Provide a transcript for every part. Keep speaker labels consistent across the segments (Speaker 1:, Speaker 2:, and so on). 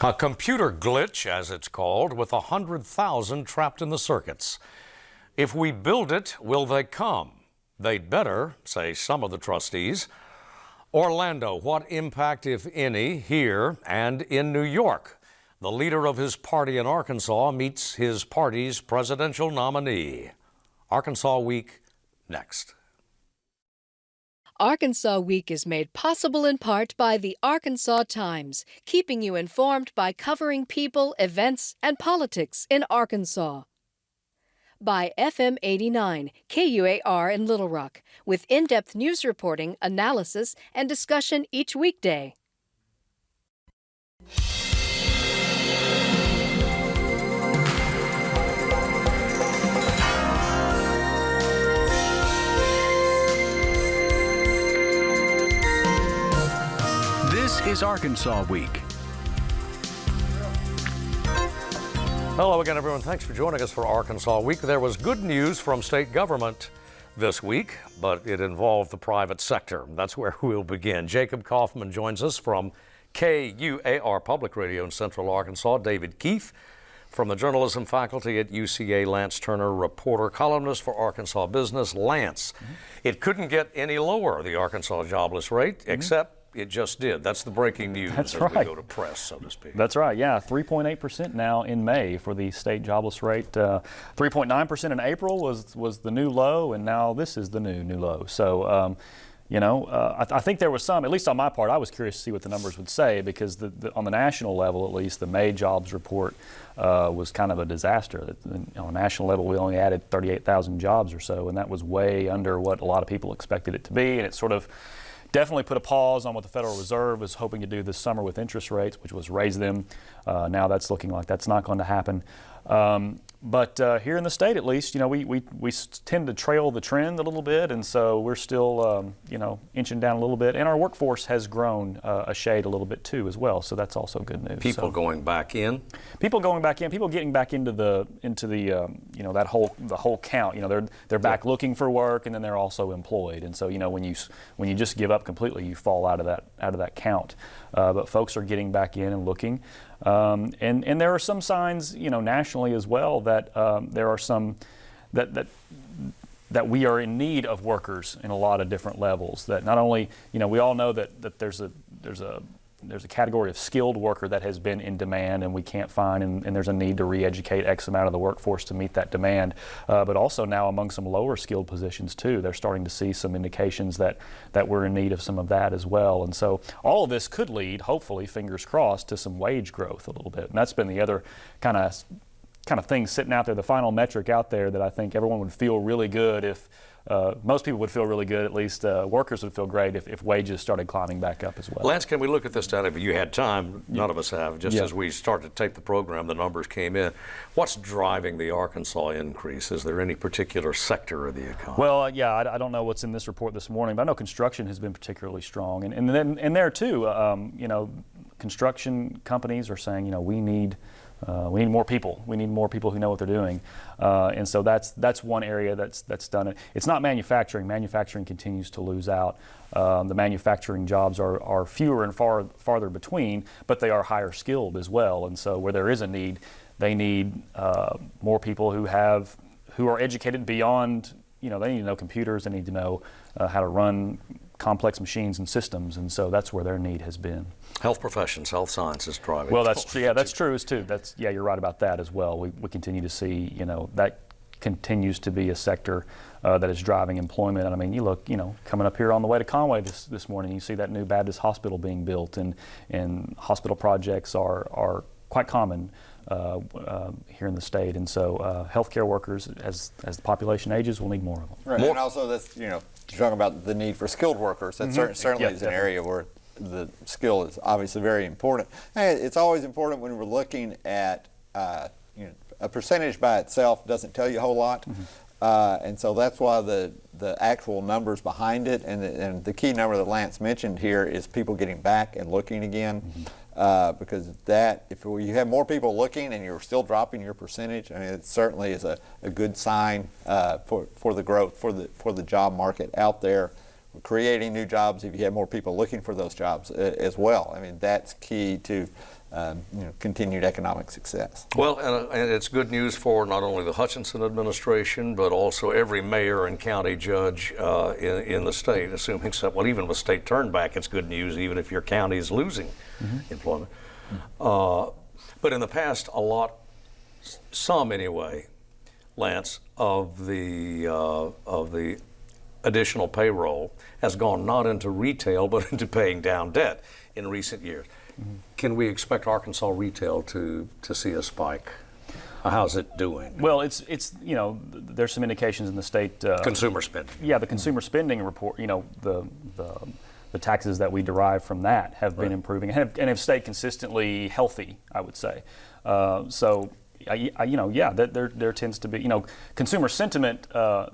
Speaker 1: A computer glitch, as it's called, with 100,000 trapped in the circuits. If we build it, will they come? They'd better, say some of the trustees. Orlando, what impact, if any, here and in New York? The leader of his party in Arkansas meets his party's presidential nominee. Arkansas Week, next.
Speaker 2: Arkansas Week is made possible in part by the Arkansas Times, keeping you informed by covering people, events, and politics in Arkansas. By FM 89, KUAR in Little Rock, with in-depth news reporting, analysis, and discussion each weekday.
Speaker 3: This is Arkansas Week.
Speaker 1: Hello again, everyone. Thanks for joining us for Arkansas Week. There was good news from state government this week, but it involved the private sector. That's where we'll begin. Jacob Kaufman joins us from KUAR Public Radio in Central Arkansas. David Keefe from the journalism faculty at UCA. Lance Turner, reporter, columnist for Arkansas Business. Lance, it couldn't get any lower, the Arkansas jobless rate, except it just did. That's the breaking news as we go to press, so to speak.
Speaker 4: That's right, yeah. 3.8% now in May for the state jobless rate. 3.9% in April was the new low, and now this is the new low. So, I think there was some, at least on my part, I was curious to see what the numbers would say, because on the national level, at least, the May jobs report was kind of a disaster. On a national level, we only added 38,000 jobs or so, and that was way under what a lot of people expected it to be, and it sort of definitely put a pause on what the Federal Reserve was hoping to do this summer with interest rates, which was raise them. Now that's looking like that's not going to happen. But here in the state, at least, we tend to trail the trend a little bit, and so we're still, inching down a little bit. And our workforce has grown a shade a little bit too, as well. So that's also good news.
Speaker 1: People going back in.
Speaker 4: People going back in. People getting back into the that whole count. They're back looking for work, and then they're also employed. And so when you just give up completely, you fall out of that count. But folks are getting back in and looking. And there are some signs, nationally as well, that there are some that we are in need of workers in a lot of different levels. That not only, we all know that there's a category of skilled worker that has been in demand and we can't find, and there's a need to re-educate X amount of the workforce to meet that demand. But also now among some lower skilled positions too, they're starting to see some indications that we're in need of some of that as well. And so all of this could lead, hopefully, fingers crossed, to some wage growth a little bit. And that's been the other kind of thing sitting out there, the final metric out there that I think everyone would feel really good if most people would feel really good, at least workers would feel great if wages started climbing back up as well.
Speaker 1: Lance, can we look at this data? You had time, none of us have. Just as we started to tape the program, the numbers came in. What's driving the Arkansas increase? Is there any particular sector of the economy?
Speaker 4: Well, I don't know what's in this report this morning, but I know construction has been particularly strong. And there too, construction companies are saying, we need more people. We need more people who know what they're doing, and so that's one area that's done it. It's not manufacturing. Manufacturing continues to lose out. The manufacturing jobs are fewer and farther between, but they are higher skilled as well. And so where there is a need, they need more people who are educated beyond. They need to know computers. They need to know how to run complex machines and systems, and so that's where their need has been.
Speaker 1: Health professions, health sciences driving.
Speaker 4: Well, that's true. Yeah, that's true as too. You're right about that as well. We continue to see, that continues to be a sector that is driving employment. And I mean, you look, coming up here on the way to Conway this morning, you see that new Baptist hospital being built, and hospital projects are quite common here in the state. And so healthcare workers, as the population ages, will need more of them.
Speaker 5: Right. And also that's, you're talking about the need for skilled workers. That certainly is an area where the skill is obviously very important. And it's always important when we're looking at, a percentage by itself doesn't tell you a whole lot. And so that's why the actual numbers behind it, and the key number that Lance mentioned here is people getting back and looking again. Because if you have more people looking and you're still dropping your percentage, I mean, it certainly is a good sign for the growth, for the job market out there. We're creating new jobs if you have more people looking for those jobs as well. I mean, that's key to continued economic success.
Speaker 1: Well, and it's good news for not only the Hutchinson administration, but also every mayor and county judge in the state, assuming so. Well, even with state turnback, it's good news, even if your county is losing employment. But in the past, some anyway, Lance, of the additional payroll has gone not into retail, but into paying down debt in recent years. Can we expect Arkansas retail to see a spike? How's it doing?
Speaker 4: Well, it's there's some indications in the state
Speaker 1: consumer spending.
Speaker 4: Yeah, the consumer spending report. The taxes that we derive from that have been improving and have stayed consistently healthy, I would say. There tends to be, consumer sentiment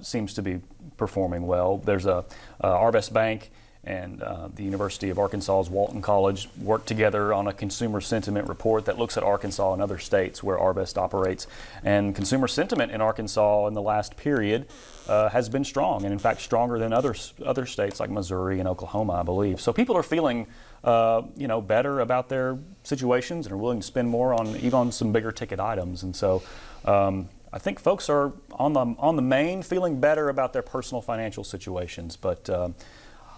Speaker 4: seems to be performing well. There's a Arvest Bank and the University of Arkansas's Walton College work together on a consumer sentiment report that looks at Arkansas and other states where Arvest operates. And consumer sentiment in Arkansas in the last period has been strong, and in fact stronger than other states like Missouri and Oklahoma, I believe. So people are feeling better about their situations and are willing to spend more on some bigger ticket items. And so I think folks are on the main feeling better about their personal financial situations, but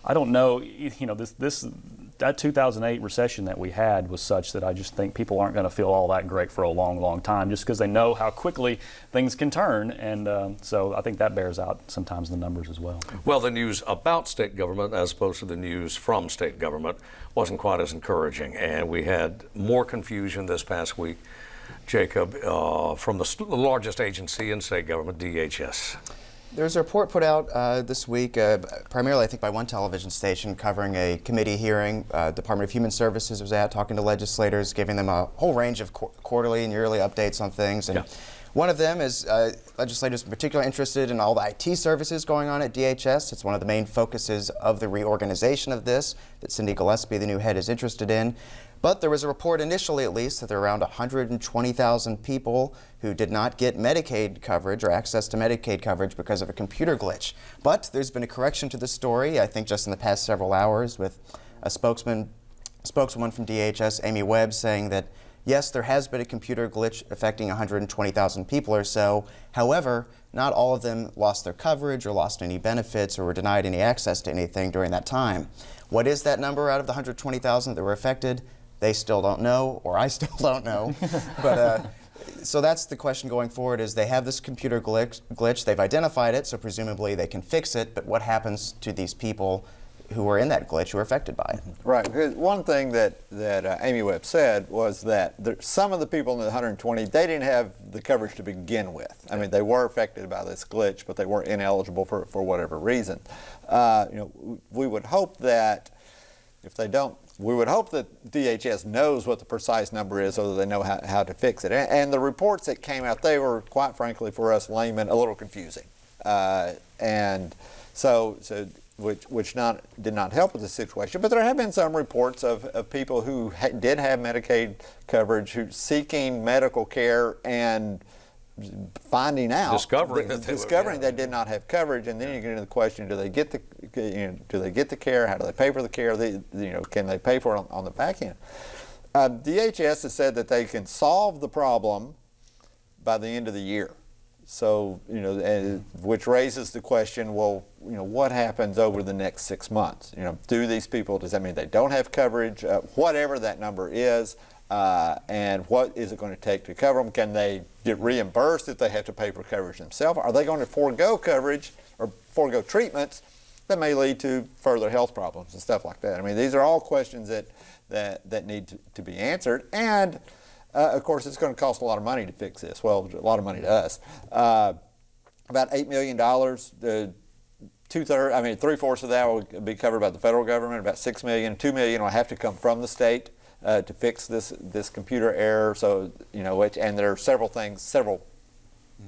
Speaker 4: I don't know, that 2008 recession that we had was such that I just think people aren't going to feel all that great for a long, long time just because they know how quickly things can turn. And so I think that bears out sometimes in the numbers as well.
Speaker 1: Well, the news about state government as opposed to the news from state government wasn't quite as encouraging. And we had more confusion this past week, Jacob, from the largest agency in state government, DHS.
Speaker 6: There's a report put out this week, primarily I think by one television station, covering a committee hearing. Department of Human Services was at, talking to legislators, giving them a whole range of quarterly and yearly updates on things. And one of them is legislators particularly interested in all the IT services going on at DHS. It's one of the main focuses of the reorganization of this that Cindy Gillespie, the new head, is interested in. But there was a report initially, at least, that there are around 120,000 people who did not get Medicaid coverage or access to Medicaid coverage because of a computer glitch. But there's been a correction to the story, I think just in the past several hours, with a spokeswoman from DHS, Amy Webb, saying that, yes, there has been a computer glitch affecting 120,000 people or so. However, not all of them lost their coverage or lost any benefits or were denied any access to anything during that time. What is that number out of the 120,000 that were affected? They still don't know, or I still don't know. But so that's the question going forward: is they have this computer glitch, they've identified it, so presumably they can fix it. But what happens to these people who are in that glitch, who are affected by it?
Speaker 5: Right. Because one thing that Amy Webb said was that some of the people in the 120, they didn't have the coverage to begin with. I mean, they were affected by this glitch, but they weren't ineligible for whatever reason. We would hope that if they don't. We would hope that DHS knows what the precise number is so that they know how to fix it. And the reports that came out, they were, quite frankly, for us laymen, a little confusing. And so which did not help with the situation. But there have been some reports of people who did have Medicaid coverage, who seeking medical care and finding out,
Speaker 1: discovering
Speaker 5: they did not have coverage, and then you get into the question: do they get the care? How do they pay for the care? Can they pay for it on the back end? DHS has said that they can solve the problem by the end of the year. So which raises the question: well, what happens over the next 6 months? Do these people? Does that mean they don't have coverage? Whatever that number is. And what is it going to take to cover them? Can they get reimbursed if they have to pay for coverage themselves? Are they going to forego coverage or forego treatments that may lead to further health problems and stuff like that? I mean, these are all questions that need to be answered. And, of course, it's going to cost a lot of money to fix this. Well, a lot of money to us. About $8 million. Three-fourths of that will be covered by the federal government. About $6 million. $2 million will have to come from the state. To fix this computer error, so and there are several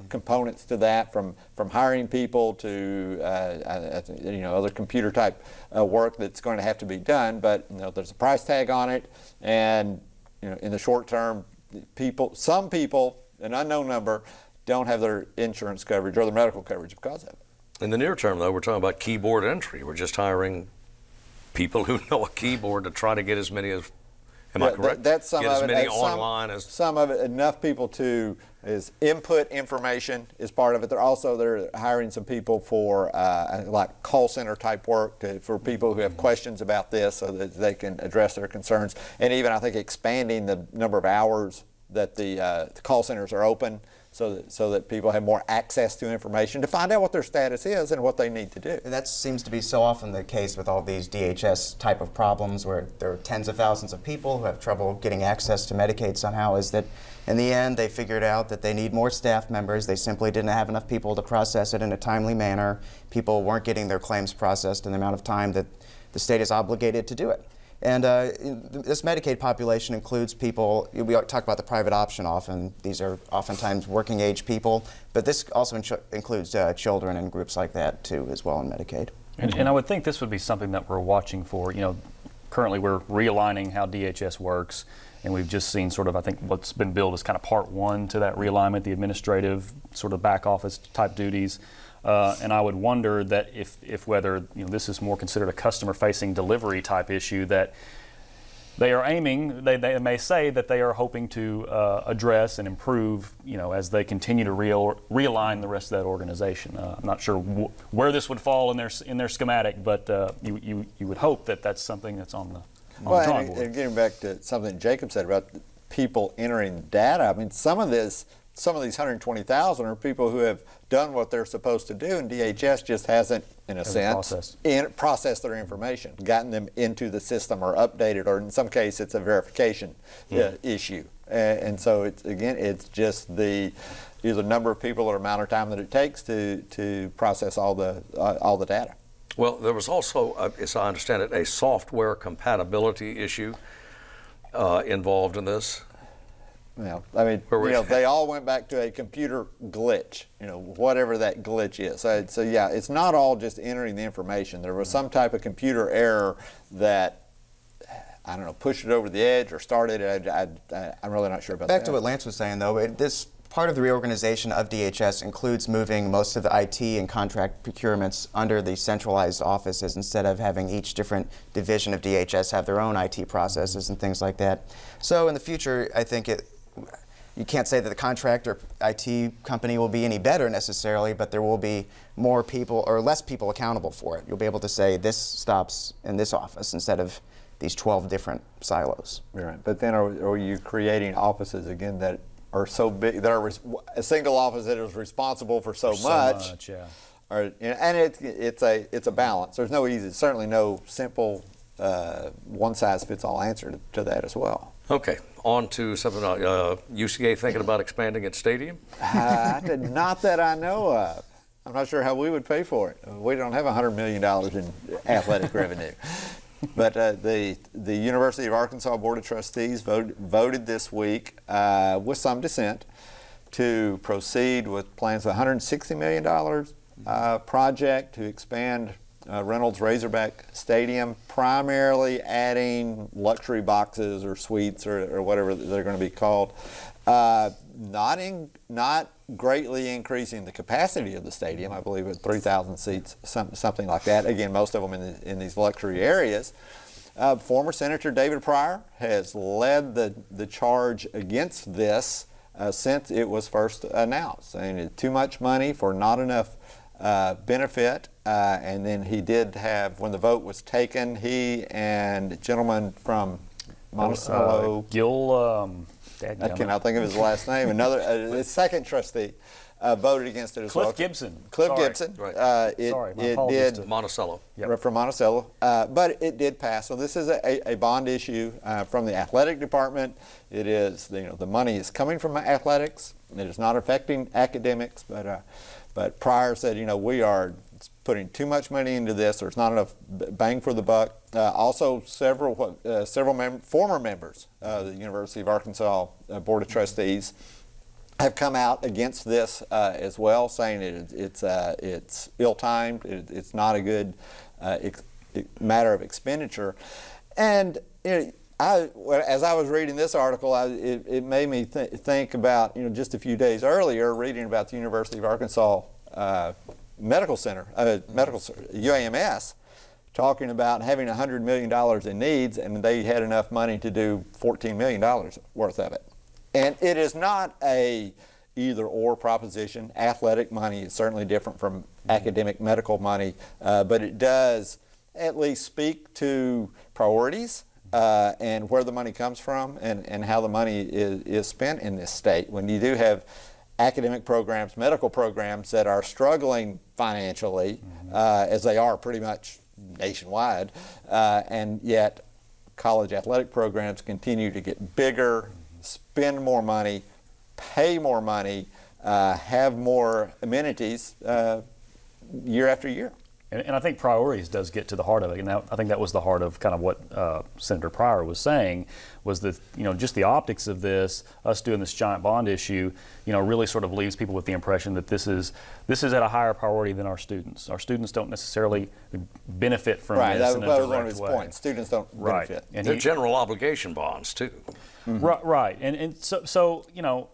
Speaker 5: components to that, from hiring people to other computer type work that's going to have to be done. But there's a price tag on it, and in the short term, some people, an unknown number, don't have their insurance coverage or their medical coverage because of it.
Speaker 1: In the near term, though, we're talking about keyboard entry. We're just hiring people who know a keyboard to try to get as many Am I correct?
Speaker 5: That's some
Speaker 1: Get
Speaker 5: of
Speaker 1: as
Speaker 5: it.
Speaker 1: many
Speaker 5: And
Speaker 1: online as
Speaker 5: some of it. Enough people to is input information is part of it. They're hiring some people for like call center type work for people who have questions about this, so that they can address their concerns. And even I think expanding the number of hours that the call centers are open, so that people have more access to information to find out what their status is and what they need to do.
Speaker 6: And that seems to be so often the case with all these DHS type of problems, where there are tens of thousands of people who have trouble getting access to Medicaid somehow, is that in the end they figured out that they need more staff members. They simply didn't have enough people to process it in a timely manner. People weren't getting their claims processed in the amount of time that the state is obligated to do it. And this Medicaid population includes people, we talk about the private option often, these are oftentimes working age people, but this also includes children and groups like that too as well in Medicaid.
Speaker 4: And I would think this would be something that we're watching for. Currently we're realigning how DHS works, and we've just seen sort of, I think what's been billed as kind of part one to that realignment, the administrative sort of back office type duties. And I would wonder that if whether this is more considered a customer-facing delivery type issue that they are aiming, they may say that they are hoping to address and improve, as they continue to realign the rest of that organization. I'm not sure where this would fall in their schematic, but you would hope that that's something that's on the drawing board.
Speaker 5: And getting back to something Jacob said about people entering data, I mean, some of these 120,000 are people who have done what they're supposed to do, and DHS just hasn't, in a sense, processed their information, gotten them into the system or updated, or in some case it's a verification issue. And so it's just either the number of people or amount of time that it takes to process all the data.
Speaker 1: Well, there was also, as I understand it, a software compatibility issue involved in this.
Speaker 5: Yeah, I mean, they all went back to a computer glitch, whatever that glitch is. So yeah, it's not all just entering the information. There was some type of computer error that, I don't know, pushed it over the edge or started it. I'm really not sure about that.
Speaker 6: Back to what Lance was saying, though, this part of the reorganization of DHS includes moving most of the IT and contract procurements under the centralized offices instead of having each different division of DHS have their own IT processes and things like that. So in the future, I think you can't say that the contract or IT company will be any better necessarily, but there will be more people or less people accountable for it. You'll be able to say this stops in this office instead of these 12 different silos.
Speaker 5: Right, but then are you creating offices again that are so big, that are a single office that is responsible for so much?
Speaker 4: Yeah.
Speaker 5: And it's a balance. There's certainly no simple one-size-fits-all answer to that as well.
Speaker 1: Okay, on to something UCA thinking about expanding its stadium?
Speaker 5: Not that I know of. I'm not sure how we would pay for it. We don't have $100 million in athletic revenue. But the University of Arkansas Board of Trustees voted this week with some dissent to proceed with plans of a $160 million project to expand Reynolds Razorback Stadium, primarily adding luxury boxes or suites or whatever they're going to be called, not greatly increasing the capacity of the stadium. I believe it's 3,000 seats, something like that. Again, most of them in these luxury areas. Former Senator David Pryor has led the charge against this since it was first announced. I mean, too much money for not enough benefit, and then he did have, when the vote was taken, he and a gentleman from Monticello, I cannot think of his last name, another second trustee, voted against it as well.
Speaker 4: Gibson.
Speaker 5: Cliff Gibson.
Speaker 1: Right.
Speaker 5: It did
Speaker 1: Monticello.
Speaker 5: from Monticello, but it did pass. So this is a bond issue from the athletic department. It is, the money is coming from athletics. It is not affecting academics, but Pryor said, we are putting too much money into this. There's not enough bang for the buck. Also, several former members of the University of Arkansas Board of Trustees have come out against this as well, saying it's ill-timed. It's not a good matter of expenditure. And as I was reading this article, it made me think about just a few days earlier, reading about the University of Arkansas Medical Center, UAMS, talking about having $100 million in needs, and they had enough money to do $14 million worth of it. And it is not a either-or proposition. Athletic money is certainly different from academic medical money, but it does at least speak to priorities and where the money comes from and how the money is spent in this state. When you do have academic programs, medical programs that are struggling financially, as they are pretty much nationwide, and yet college athletic programs continue to get bigger, spend more money, pay more money, have more amenities year after year.
Speaker 4: And I think priorities does get to the heart of it, and I think that was the heart of kind of what Senator Pryor was saying, was that, you know, just the optics of this, us doing this giant bond issue, you know, really sort of leaves people with the impression that this is at a higher priority than our students. Our students don't necessarily benefit from this in a direct way. Right, that was one of his points.
Speaker 5: Students don't benefit.
Speaker 4: And
Speaker 1: they're general obligation bonds too.
Speaker 4: Right, and so you know,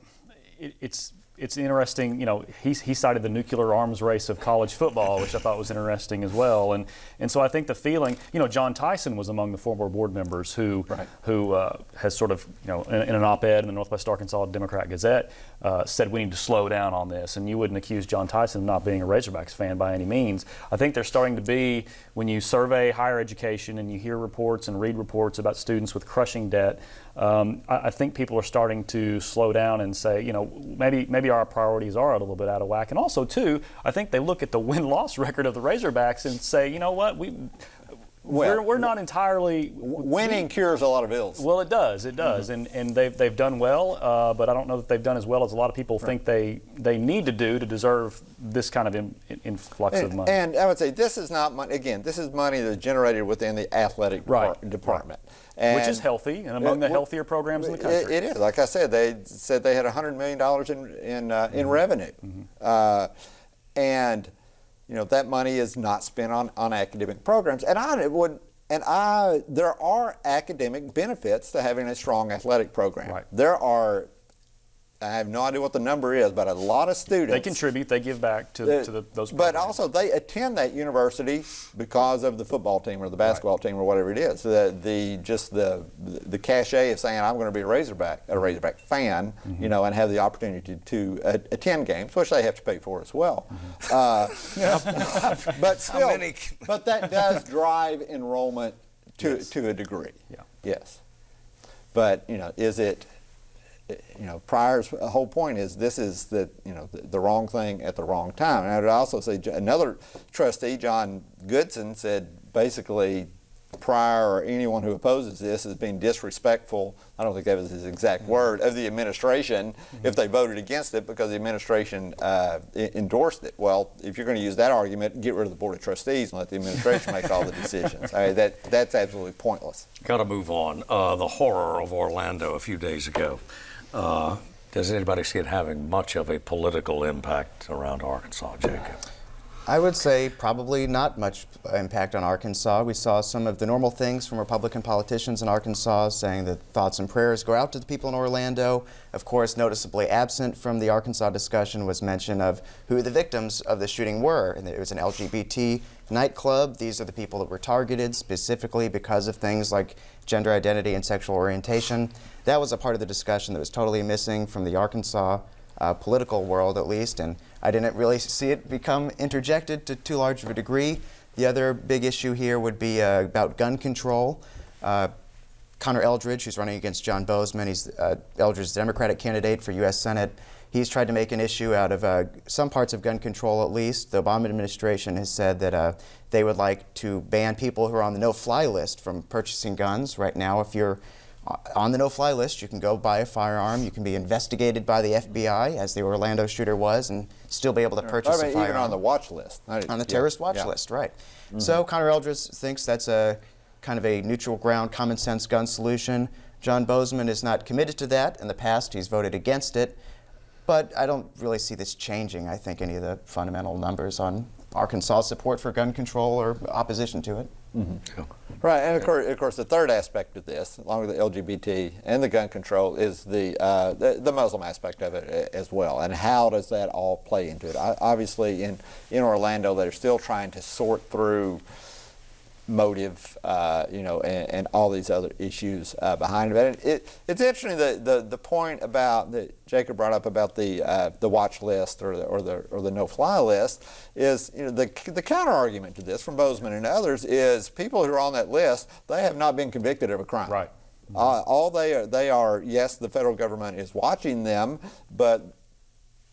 Speaker 4: it's interesting, you know, he cited the nuclear arms race of college football, which I thought was interesting as well. And so I think the feeling, you know, John Tyson was among the former board members who has sort of, you know, in an op-ed in the Northwest Arkansas Democrat Gazette, said we need to slow down on this. And you wouldn't accuse John Tyson of not being a Razorbacks fan by any means. I think they're starting to be, when you survey higher education and you hear reports and read reports about students with crushing debt, I think people are starting to slow down and say, you know, maybe our priorities are a little bit out of whack. And also, too, I think they look at the win-loss record of the Razorbacks and say, you know what, we're not entirely
Speaker 5: winning cures a lot of ills.
Speaker 4: Well, it does, and they've done well, but I don't know that they've done as well as a lot of people think they need to do to deserve this kind of influx of money.
Speaker 5: And I would say this is not money. Again, this is money that's generated within the athletic department. And
Speaker 4: which is healthy and among the healthier programs in the country.
Speaker 5: It is. Like I said, they said they had $100 million in revenue, and you know that money is not spent on academic programs. And there are academic benefits to having a strong athletic program.
Speaker 4: Right.
Speaker 5: There are. I have no idea what the number is, but a lot of students.
Speaker 4: They contribute, they give back to those programs.
Speaker 5: But also they attend that university because of the football team or the basketball team or whatever it is. The cachet of saying I'm going to be a Razorback fan, you know, and have the opportunity to attend games, which they have to pay for as well. But still, but that does drive enrollment to a degree.
Speaker 4: Yeah.
Speaker 5: Yes. But, you know, is it? You know, Pryor's whole point is this is the wrong thing at the wrong time. And I would also say another trustee, John Goodson, said basically Pryor or anyone who opposes this is being disrespectful, I don't think that was his exact word, of the administration if they voted against it because the administration endorsed it. Well, if you're going to use that argument, get rid of the Board of Trustees and let the administration make all the decisions. I mean, that's absolutely pointless.
Speaker 1: Got to move on. The horror of Orlando a few days ago. Does anybody see it having much of a political impact around Arkansas, Jacob?
Speaker 6: I would say probably not much impact on Arkansas. We saw some of the normal things from Republican politicians in Arkansas saying that thoughts and prayers go out to the people in Orlando. Of course, noticeably absent from the Arkansas discussion was mention of who the victims of the shooting were. And it was an LGBT nightclub. These are the people that were targeted specifically because of things like gender identity and sexual orientation. That was a part of the discussion that was totally missing from the Arkansas political world, at least, and I didn't really see it become interjected to too large of a degree. The other big issue here would be about gun control. Connor Eldridge, who's running against John Bozeman, he's Eldridge's Democratic candidate for U.S. Senate. He's tried to make an issue out of some parts of gun control, at least. The Obama administration has said that they would like to ban people who are on the no-fly list from purchasing guns. Right now, if you're on the no-fly list, you can go buy a firearm. You can be investigated by the FBI, as the Orlando shooter was, and still be able to purchase a firearm.
Speaker 5: Even on the watch list.
Speaker 6: On the terrorist watch list, right. So Connor Eldridge thinks that's a kind of a neutral ground, common sense gun solution. John Bozeman is not committed to that. In the past, he's voted against it. But I don't really see this changing, I think, any of the fundamental numbers on Arkansas' support for gun control or opposition to it.
Speaker 5: Yeah. Right, and of course, the third aspect of this, along with the LGBT and the gun control, is the Muslim aspect of it as well. And how does that all play into it? Obviously, in Orlando, they're still trying to sort through motive, and all these other issues behind it. And it's interesting the point about that Jacob brought up about the watch list or the no-fly list is the counter argument to this from Bozeman and others is people who are on that list, they have not been convicted of a crime.
Speaker 4: Right.
Speaker 5: All they are, yes, the federal government is watching them, but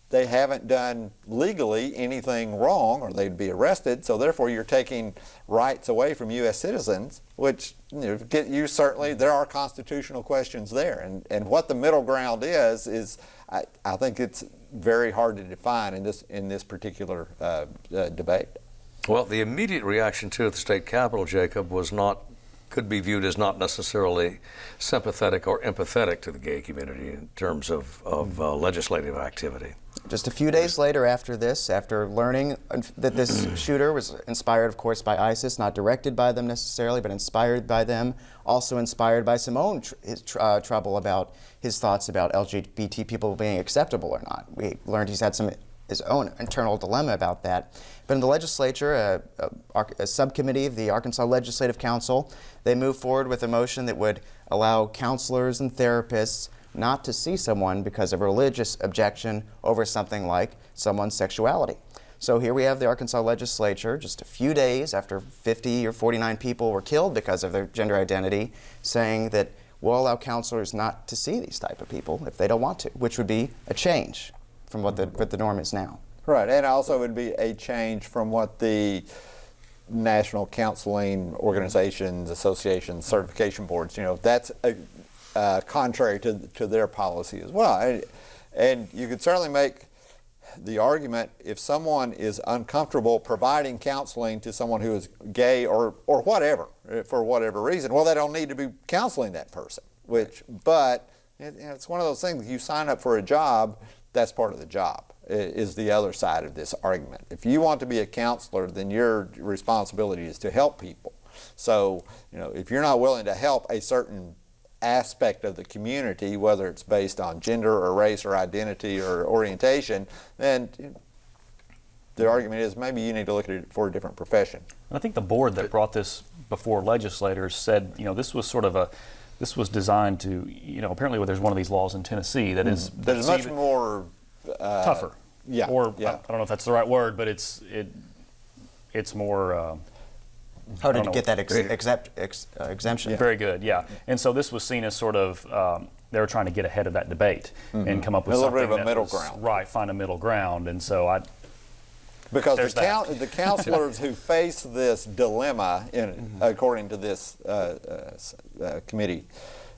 Speaker 5: they haven't done legally anything wrong or they'd be arrested, so therefore you're taking rights away from U.S. citizens, which get you certainly, there are constitutional questions there. And what the middle ground is I think it's very hard to define in this particular debate.
Speaker 1: Well, the immediate reaction to the state capitol, Jacob, could be viewed as not necessarily sympathetic or empathetic to the gay community in terms of legislative activity.
Speaker 6: Just a few days later after this, after learning that this shooter was inspired, of course, by ISIS, not directed by them necessarily, but inspired by them, also inspired by some own trouble about his thoughts about LGBT people being acceptable or not. We learned he's had his own internal dilemma about that. But in the legislature, a subcommittee of the Arkansas Legislative Council, they moved forward with a motion that would allow counselors and therapists not to see someone because of a religious objection over something like someone's sexuality. So here we have the Arkansas legislature, just a few days after 50 or 49 people were killed because of their gender identity, saying that we'll allow counselors not to see these type of people if they don't want to, which would be a change from what the norm is now.
Speaker 5: Right, and also would be a change from what the national counseling organizations, associations, certification boards, that's contrary to their policy as well. And you could certainly make the argument if someone is uncomfortable providing counseling to someone who is gay or whatever, for whatever reason, well, they don't need to be counseling that person. But it's one of those things, you sign up for a job, that's part of the job, is the other side of this argument. If you want to be a counselor, then your responsibility is to help people. So, if you're not willing to help a certain aspect of the community, whether it's based on gender or race or identity or orientation, then the argument is maybe you need to look at it for a different profession.
Speaker 4: And I think the board that brought this before legislators said, this was designed to, apparently there's one of these laws in Tennessee that is
Speaker 5: that's much more
Speaker 4: tougher.
Speaker 5: Yeah.
Speaker 4: Or
Speaker 5: yeah.
Speaker 4: I don't know if that's the right word, but it's more
Speaker 6: harder to get that exemption.
Speaker 4: Very good, yeah. And so this was seen as sort of they were trying to get ahead of that debate and come up with something
Speaker 5: a little bit of a middle
Speaker 4: was,
Speaker 5: ground.
Speaker 4: Right, find a middle ground. And so
Speaker 5: because the counselors who face this dilemma, according to this committee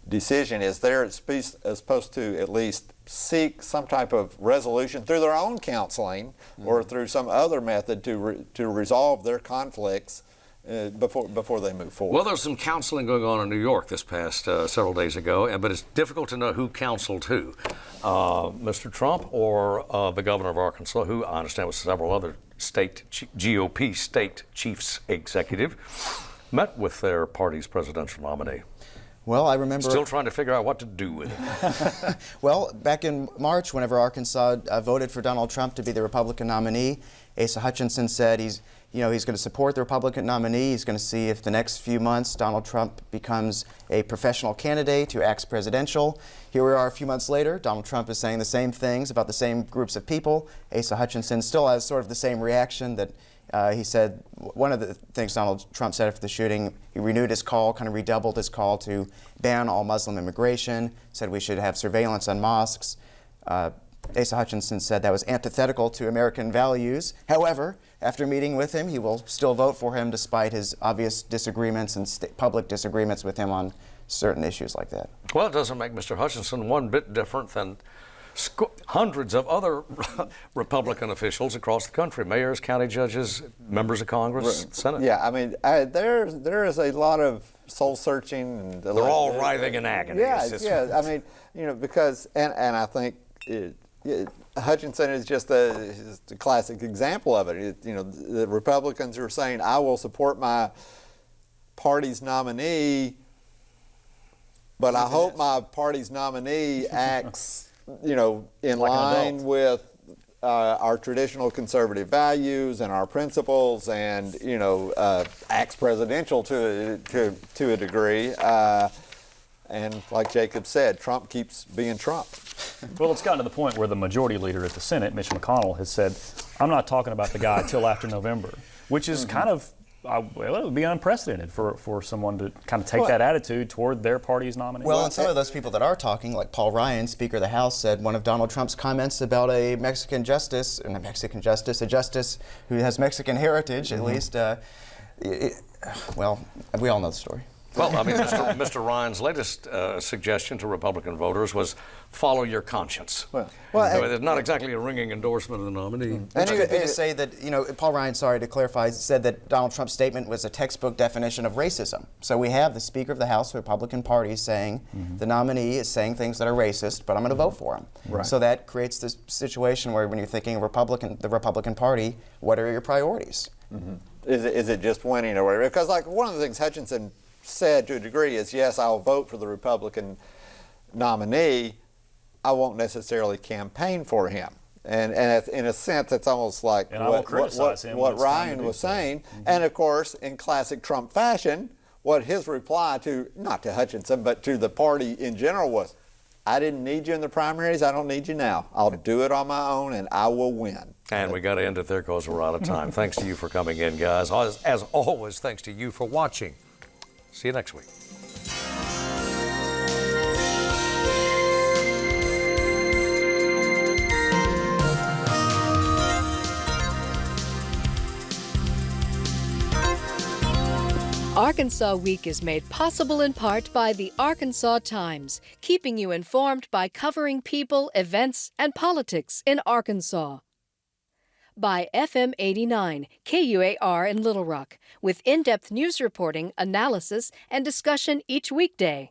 Speaker 5: decision, is they're supposed to at least seek some type of resolution through their own counseling or through some other method to resolve their conflicts before they move forward.
Speaker 1: Well, there's some counseling going on in New York this past several days ago, but it's difficult to know who counseled who. Mr. Trump or the governor of Arkansas, who I understand was several other GOP state chiefs executive, met with their party's presidential nominee.
Speaker 6: Well, I remember...
Speaker 1: Still trying to figure out what to do with it.
Speaker 6: Well, back in March, whenever Arkansas voted for Donald Trump to be the Republican nominee, Asa Hutchinson said he's going to support the Republican nominee. He's going to see if the next few months Donald Trump becomes a professional candidate who acts presidential. Here we are a few months later. Donald Trump is saying the same things about the same groups of people. Asa Hutchinson still has sort of the same reaction that he said. One of the things Donald Trump said after the shooting, he renewed his call, kind of redoubled his call to ban all Muslim immigration, said we should have surveillance on mosques. Asa Hutchinson said that was antithetical to American values. However, after meeting with him, he will still vote for him despite his obvious disagreements and public disagreements with him on certain issues like that.
Speaker 1: Well, it doesn't make Mr. Hutchinson one bit different than hundreds of other Republican officials across the country, mayors, county judges, members of Congress, Senate.
Speaker 5: Yeah, I mean, there is a lot of soul searching. And
Speaker 1: they're all writhing in agony.
Speaker 5: Yeah. I mean, because, and I think Hutchinson is just a classic example of it. The Republicans are saying, I will support my party's nominee, but I hope my party's nominee acts in
Speaker 4: like
Speaker 5: line with our traditional conservative values and our principles, and acts presidential to a degree. And like Jacob said, Trump keeps being Trump.
Speaker 4: Well, it's gotten to the point where the majority leader at the Senate, Mitch McConnell, has said, "I'm not talking about the guy till after November," which is kind of. Well, it would be unprecedented for someone to kind of take that attitude toward their party's nominee.
Speaker 6: Well, and some of those people that are talking, like Paul Ryan, Speaker of the House, said one of Donald Trump's comments about a justice who has Mexican heritage, at least. Well, we all know the story.
Speaker 1: Well, I mean, Mr. Ryan's latest suggestion to Republican voters was follow your conscience. Well, it's not exactly a ringing endorsement of the nominee.
Speaker 6: And it could be to say that, Paul Ryan, sorry to clarify, said that Donald Trump's statement was a textbook definition of racism. So we have the Speaker of the House, the Republican Party, saying the nominee is saying things that are racist, but I'm going to vote for him. Right. So that creates this situation where when you're thinking the Republican Party, what are your priorities?
Speaker 5: Is it just winning or whatever? Because like one of the things Hutchinson said to a degree is, yes, I'll vote for the Republican nominee. I won't necessarily campaign for him. And in a sense, it's almost like what Ryan was saying. And of course, in classic Trump fashion, what his reply to, not to Hutchinson, but to the party in general was, I didn't need you in the primaries. I don't need you now. I'll do it on my own, and I will win.
Speaker 1: And we got to end it there because we're out of time. Thanks to you for coming in, guys. As always, thanks to you for watching. See you next week.
Speaker 2: Arkansas Week is made possible in part by the Arkansas Times, keeping you informed by covering people, events, and politics in Arkansas. By FM 89, KUAR in Little Rock, with in-depth news reporting, analysis, and discussion each weekday.